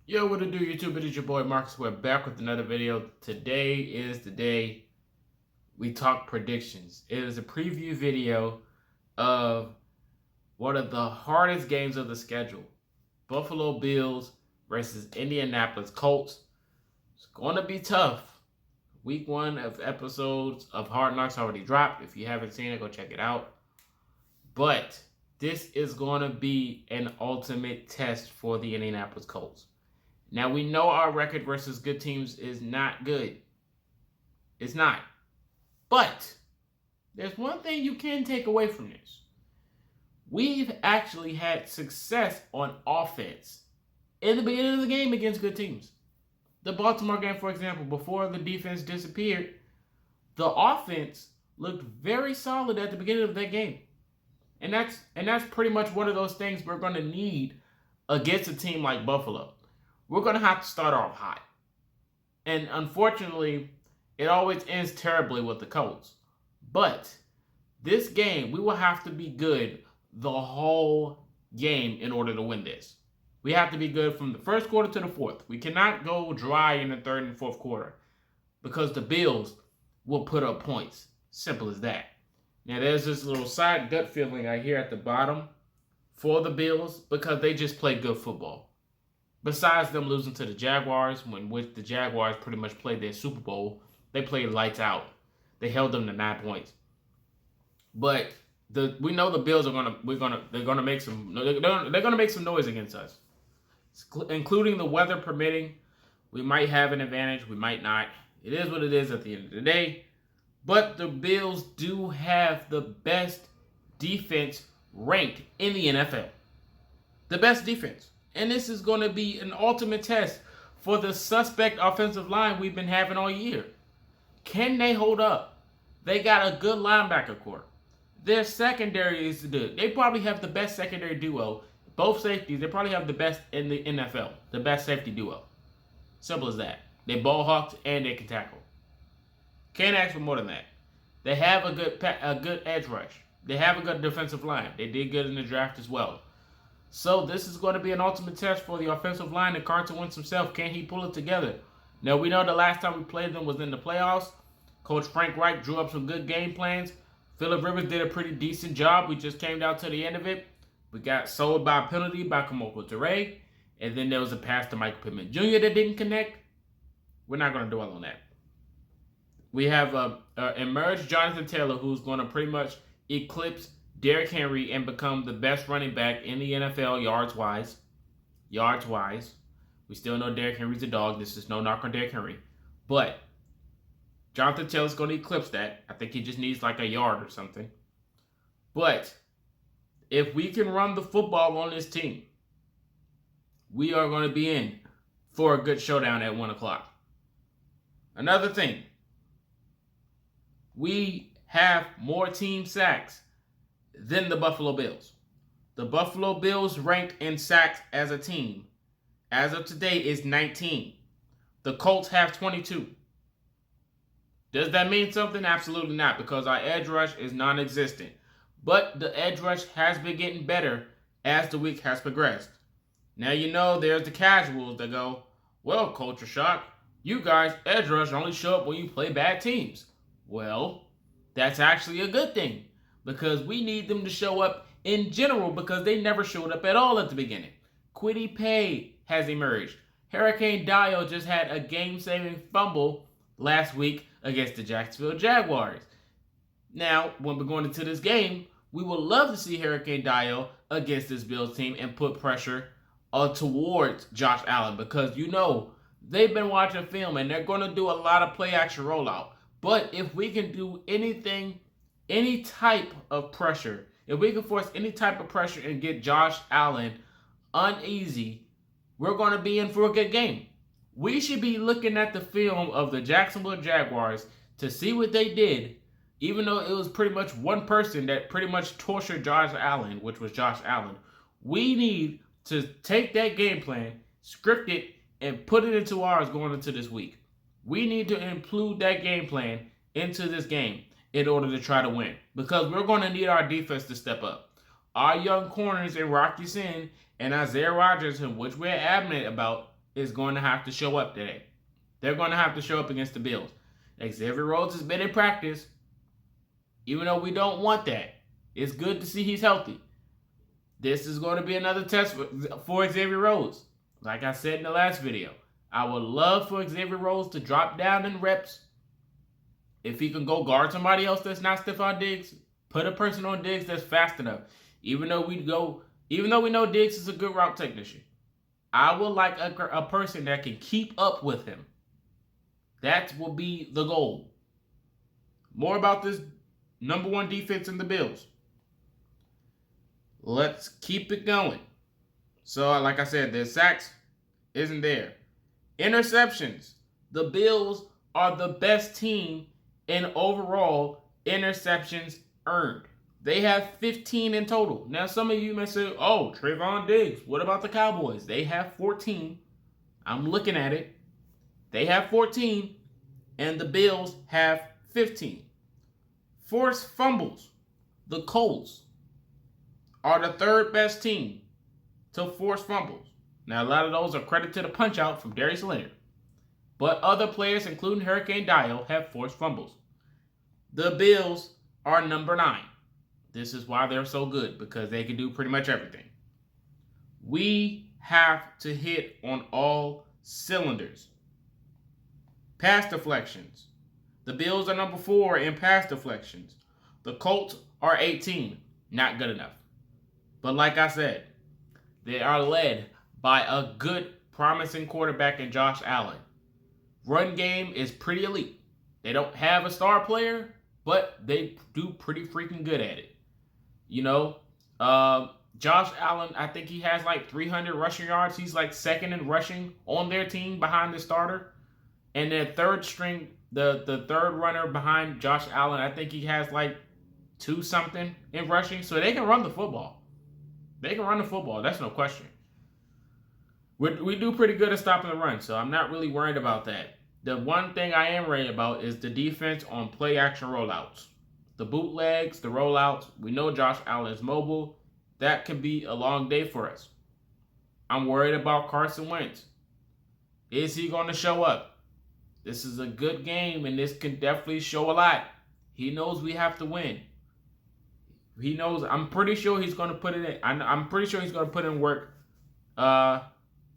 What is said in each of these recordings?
Yo, what it do, YouTube? It is your boy Marcus. We're back with another video. Today is the day we talk predictions. It is a preview video of one of the hardest games of the schedule. Buffalo Bills versus Indianapolis Colts. It's going to be tough. Week 1 of episodes of Hard Knocks already dropped. If you haven't seen it, go check it out. But this is going to be an ultimate test for the Indianapolis Colts. Now, we know our record versus good teams is not good. It's not. But there's one thing you can take away from this. We've actually had success on offense in the beginning of the game against good teams. The Baltimore game, for example, before the defense disappeared, the offense looked very solid at the beginning of that game. And that's pretty much one of those things we're going to need against a team like Buffalo. We're going to have to start off hot. And unfortunately, it always ends terribly with the Colts. But this game, we will have to be good the whole game in order to win this. We have to be good from the first quarter to the fourth. We cannot go dry in the third and fourth quarter because the Bills will put up points. Simple as that. Now, there's this little side gut feeling I hear at the bottom for the Bills because they just play good football. Besides them losing to the Jaguars, in which the Jaguars pretty much played their Super Bowl, they played lights out. They held them to 9 points. But we know the Bills are gonna make some noise against us, including the weather permitting. We might have an advantage, we might not. It is what it is at the end of the day. But the Bills do have the best defense ranked in the NFL. The best defense. And this is going to be an ultimate test for the suspect offensive line we've been having all year. Can they hold up? They got a good linebacker core. Their secondary is good. They probably have the best secondary duo. Both safeties, they probably have the best in the NFL. The best safety duo. Simple as that. They ball hawks and they can tackle. Can't ask for more than that. They have a good edge rush. They have a good defensive line. They did good in the draft as well. So this is going to be an ultimate test for the offensive line and Carson Wentz himself. Can he pull it together? Now, we know the last time we played them was in the playoffs. Coach Frank Reich drew up some good game plans. Phillip Rivers did a pretty decent job. We just came down to the end of it. We got sold by a penalty by Kamoko Ture. And then there was a pass to Michael Pittman Jr. that didn't connect. We're not going to dwell on that. We have emerged Jonathan Taylor, who's going to pretty much eclipse Derrick Henry and become the best running back in the NFL yards-wise. Yards-wise. We still know Derrick Henry's a dog. This is no knock on Derrick Henry. But Jonathan Taylor's going to eclipse that. I think he just needs like a yard or something. But if we can run the football on this team, we are going to be in for a good showdown at 1 o'clock. Another thing. We have more team sacks than the Buffalo Bills. The Buffalo Bills ranked in sacks as a team as of today is 19. The Colts have 22. Does that mean something? Absolutely not, because our edge rush is non-existent. But the edge rush has been getting better as the week has progressed. Now you know there's the casuals that go, well, culture shock, you guys edge rush only show up when you play bad teams. Well, that's actually a good thing. Because we need them to show up in general because they never showed up at all at the beginning. Kwity Paye has emerged. Hurricane Dio just had a game-saving fumble last week against the Jacksonville Jaguars. Now, when we're going into this game, we would love to see Hurricane Dio against this Bills team and put pressure towards Josh Allen because you know they've been watching film and they're going to do a lot of play-action rollout. But if we can do anything, any type of pressure, if we can force any type of pressure and get Josh Allen uneasy, we're going to be in for a good game. We should be looking at the film of the Jacksonville Jaguars to see what they did, even though it was pretty much one person that pretty much tortured Josh Allen, which was Josh Allen. We need to take that game plan, script it, and put it into ours going into this week. We need to include that game plan into this game in order to try to win. Because we're going to need our defense to step up. Our young corners in Rocky Sin and Isaiah Rodgers, which we're adamant about, is going to have to show up today. They're going to have to show up against the Bills. Xavier Rose has been in practice, even though we don't want that. It's good to see he's healthy. This is going to be another test for Xavier Rose. Like I said in the last video, I would love for Xavier Rose to drop down in reps. If he can go guard somebody else that's not Stephon Diggs, put a person on Diggs that's fast enough. Even though we know Diggs is a good route technician, I would like a person that can keep up with him. That will be the goal. More about this number one defense in the Bills. Let's keep it going. So, like I said, the sacks isn't there. Interceptions. The Bills are the best team in overall interceptions earned. They have 15 in total. Now, some of you may say, oh, Trayvon Diggs. What about the Cowboys? They have 14. I'm looking at it. They have 14, and the Bills have 15. Forced fumbles. The Colts are the third best team to force fumbles. Now, a lot of those are credit to the punch-out from Darius Leonard. But other players, including Hurricane Dial, have forced fumbles. The Bills are number 9. This is why they're so good, because they can do pretty much everything. We have to hit on all cylinders. Pass deflections. The Bills are number 4 in pass deflections. The Colts are 18. Not good enough. But like I said, they are led by a good, promising quarterback in Josh Allen. Run game is pretty elite. They don't have a star player, but they do pretty freaking good at it. You know, Josh Allen, I think he has like 300 rushing yards. He's like second in rushing on their team behind the starter. And their third string, the third runner behind Josh Allen, I think he has like 2 something in rushing. So they can run the football. They can run the football. That's no question. We do pretty good at stopping the run, so I'm not really worried about that. The one thing I am worried about is the defense on play action rollouts. The bootlegs, the rollouts. We know Josh Allen is mobile. That could be a long day for us. I'm worried about Carson Wentz. Is he going to show up? This is a good game, and this can definitely show a lot. He knows we have to win. He knows. I'm pretty sure he's going to put it in. I'm pretty sure he's going to put in work.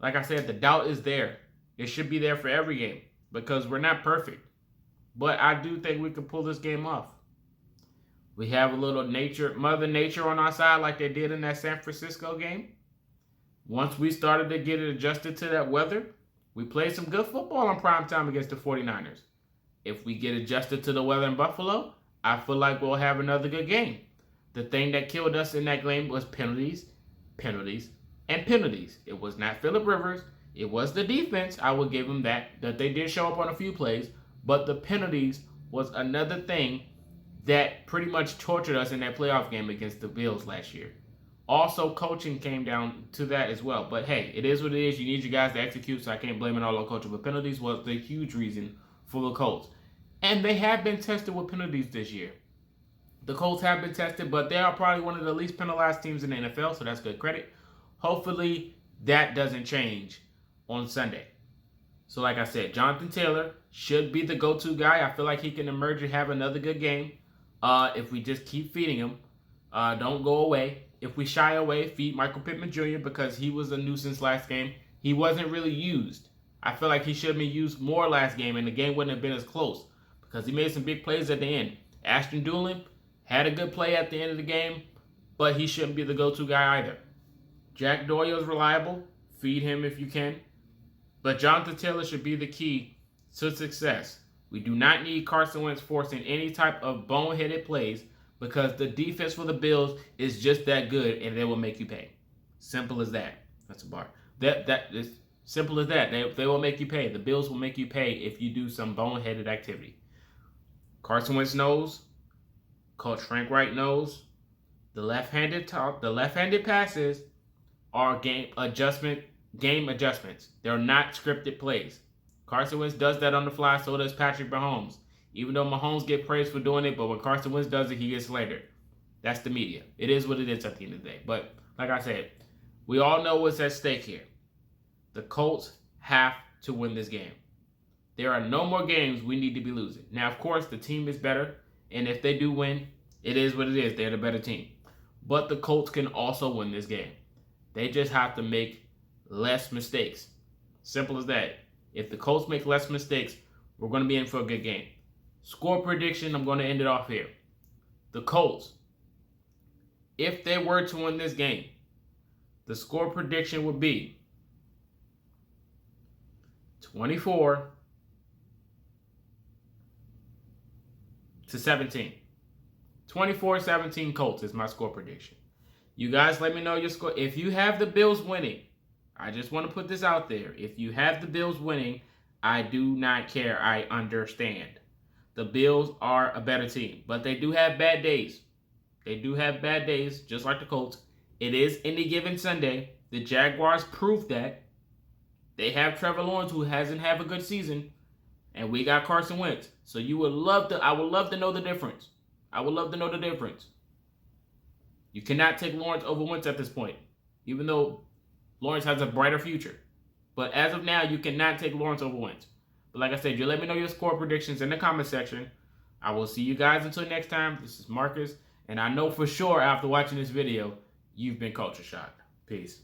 Like I said, the doubt is there. It should be there for every game because we're not perfect. But I do think we can pull this game off. We have a little Mother Nature on our side like they did in that San Francisco game. Once we started to get it adjusted to that weather, we played some good football on prime time against the 49ers. If we get adjusted to the weather in Buffalo, I feel like we'll have another good game. The thing that killed us in that game was penalties, and penalties. It was not Phillip Rivers. It was the defense. I will give them that they did show up on a few plays. But the penalties was another thing that pretty much tortured us in that playoff game against the Bills last year. Also, coaching came down to that as well. But hey, it is what it is. You need your guys to execute, so I can't blame it all on coaching. But penalties was the huge reason for the Colts. And they have been tested with penalties this year. The Colts have been tested, but they are probably one of the least penalized teams in the NFL, so that's good credit. Hopefully, that doesn't change on Sunday. So like I said, Jonathan Taylor should be the go-to guy. I feel like he can emerge and have another good game if we just keep feeding him. Don't go away. If we shy away, feed Michael Pittman Jr. because he was a nuisance last game. He wasn't really used. I feel like he should have been used more last game, and the game wouldn't have been as close because he made some big plays at the end. Ashton Doolin had a good play at the end of the game, but he shouldn't be the go-to guy either. Jack Doyle's reliable. Feed him if you can. But Jonathan Taylor should be the key to success. We do not need Carson Wentz forcing any type of boneheaded plays because the defense for the Bills is just that good and they will make you pay. Simple as that. That's a bar. That is simple as that. They will make you pay. The Bills will make you pay if you do some boneheaded activity. Carson Wentz knows. Coach Frank Wright knows. The left-handed passes are game adjustments. They're not scripted plays. Carson Wentz does that on the fly, so does Patrick Mahomes. Even though Mahomes gets praised for doing it, but when Carson Wentz does it, he gets slandered. That's the media. It is what it is at the end of the day. But like I said, we all know what's at stake here. The Colts have to win this game. There are no more games we need to be losing. Now, of course, the team is better, and if they do win, it is what it is. They're the better team. But the Colts can also win this game. They just have to make less mistakes. Simple as that. If the Colts make less mistakes, we're going to be in for a good game. Score prediction, I'm going to end it off here. The Colts, if they were to win this game, the score prediction would be 24-17. 24-17 Colts is my score prediction. You guys let me know your score. If you have the Bills winning, I just want to put this out there. If you have the Bills winning, I do not care. I understand. The Bills are a better team, but they do have bad days. They do have bad days, just like the Colts. It is any given Sunday. The Jaguars proved that. They have Trevor Lawrence, who hasn't had a good season, and we got Carson Wentz. So I would love to know the difference. I would love to know the difference. You cannot take Lawrence over Wentz at this point, even though Lawrence has a brighter future. But as of now, you cannot take Lawrence over Wentz. But like I said, you let me know your score predictions in the comment section. I will see you guys until next time. This is Marcus, and I know for sure after watching this video, you've been culture shocked. Peace.